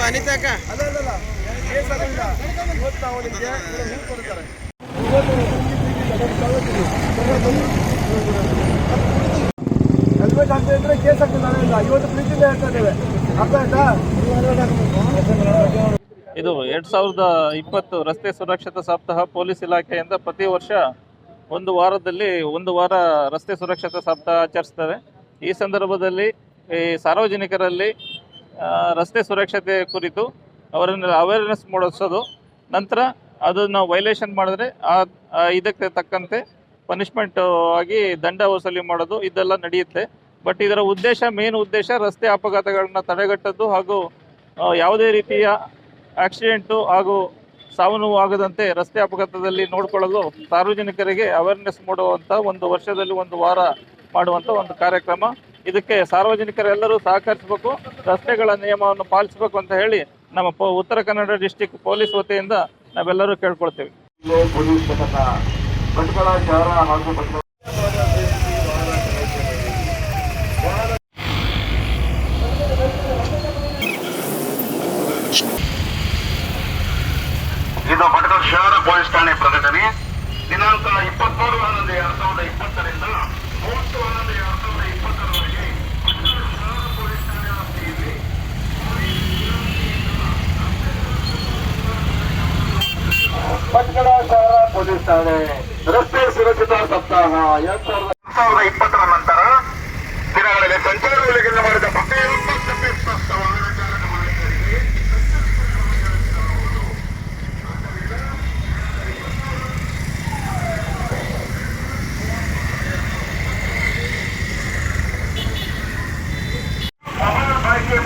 ಅನಿತಾ ಅಕ್ಕ ಅಲ್ಲ ಕೇಸ್ ಆಗಿಲ್ಲ. ಇವತ್ತು ನಾವು ನಿಮಗೆ ಹೂ ಕೊಡ್ತಾರೆ. ಹೆಲ್ಮೆಟ್ ಹಾಕ್ತಾ ಇದ್ರೆ ಕೇಸ್ ಆಗ್ತದೆ. ನಾಳೆಯಿಂದ ಇವತ್ತು ಪ್ರೀತಿಯಿಂದ ಹೇಳ್ತಾ ಇದ್ದೇವೆ. ಅರ್ಥ ಆಯ್ತಾ? ಇದು 2020 ರಸ್ತೆ ಸುರಕ್ಷತಾ ಸಪ್ತಾಹ ಪೊಲೀಸ್ ಇಲಾಖೆಯಿಂದ ಪ್ರತಿ ವರ್ಷ ಒಂದು ವಾರ ರಸ್ತೆ ಸುರಕ್ಷತಾ ಸಪ್ತಾಹ ಆಚರಿಸ್ತಾರೆ. ಈ ಸಂದರ್ಭದಲ್ಲಿ ಈ ಸಾರ್ವಜನಿಕರಲ್ಲಿ ರಸ್ತೆ ಸುರಕ್ಷತೆ ಕುರಿತು ಅವರನ್ನು ಅವೇರ್ನೆಸ್ ಮೂಡಿಸೋದು, ನಂತರ ಅದನ್ನು ವೈಲೇಷನ್ ಮಾಡಿದ್ರೆ ಇದಕ್ಕೆ ತಕ್ಕಂತೆ ಪನಿಷ್ಮೆಂಟ್ ಆಗಿ ದಂಡ ವಸೂಲಿ ಮಾಡೋದು ಇದೆಲ್ಲ ನಡೆಯುತ್ತೆ. ಬಟ್ ಇದರ ಮೇನ್ ಉದ್ದೇಶ ರಸ್ತೆ ಅಪಘಾತಗಳನ್ನ ತಡೆಗಟ್ಟೋದು ಹಾಗೂ ಯಾವುದೇ ರೀತಿಯ ಆಕ್ಸಿಡೆಂಟು ಹಾಗೂ ಸಾವು ನೋವು ಆಗದಂತೆ ರಸ್ತೆ ಅಪಘಾತದಲ್ಲಿ ನೋಡಿಕೊಳ್ಳಲು ಸಾರ್ವಜನಿಕರಿಗೆ ಅವೇರ್ನೆಸ್ ಮೂಡುವಂಥ ವರ್ಷದಲ್ಲಿ ಒಂದು ವಾರ ಮಾಡುವಂಥ ಒಂದು ಕಾರ್ಯಕ್ರಮ. ಇದಕ್ಕೆ ಸಾರ್ವಜನಿಕರೆಲ್ಲರೂ ಸಹಕರಿಸಬೇಕು, ರಸ್ತೆಗಳ ನಿಯಮವನ್ನು ಪಾಲಿಸಬೇಕು ಅಂತ ಹೇಳಿ ನಮ್ಮ ಉತ್ತರ ಕನ್ನಡ ಡಿಸ್ಟಿಕ್ ಪೊಲೀಸ್ ವತಿಯಿಂದ ನಾವೆಲ್ಲರೂ ಕೇಳ್ಕೊಳ್ತೇವೆ. ಇದು ಭಟ್ಕಳ ಶಹರ ಪೊಲೀಸ್ ಠಾಣೆ ಪ್ರಕಟಣೆ ದಿನಾಂಕ 23/11/2020ರಿಂದ 30/11/2020ರವರೆಗೆ ಶಹರ ಪೊಲೀಸ್ ಠಾಣೆ ವ್ಯಾಪ್ತಿಯಲ್ಲಿ ಭಟ್ಕಳ ಶಹರ ಪೊಲೀಸ್ ಠಾಣೆ ರಸ್ತೆ ಸುರಕ್ಷತಾ ಸಪ್ತಾಹ 2020ರ ನಂತರ ದಿನಗಳಲ್ಲಿ ಸಂಚಾರ ಉಲ್ಲಂಘನೆ ಮಾಡಿದ ಪ್ರತಿಯೊಬ್ಬ ತಪ್ಪಿತಸ್ಥ ವಾಹನ ಚಾಲಕ ಮಾಲೀಕರಿಗೆ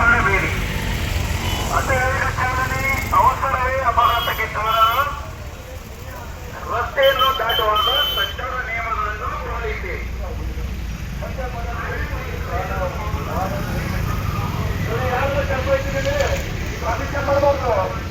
ಮಾಡಬೇಡಿ. ಅತಿ ವೇಗ ಚಾಲನೆ ಅವಸರವೇ ಅಪಘಾತಕ್ಕೆ ಕಾರಣ. ರಸ್ತೆಯನ್ನು ದಾಟುವಾಗ ಸಂಚಾರ ನಿಯಮಗಳನ್ನು ಪಾಲಿಸಿ. ಯಾರು ಮಾಡಬಾರ್ದು.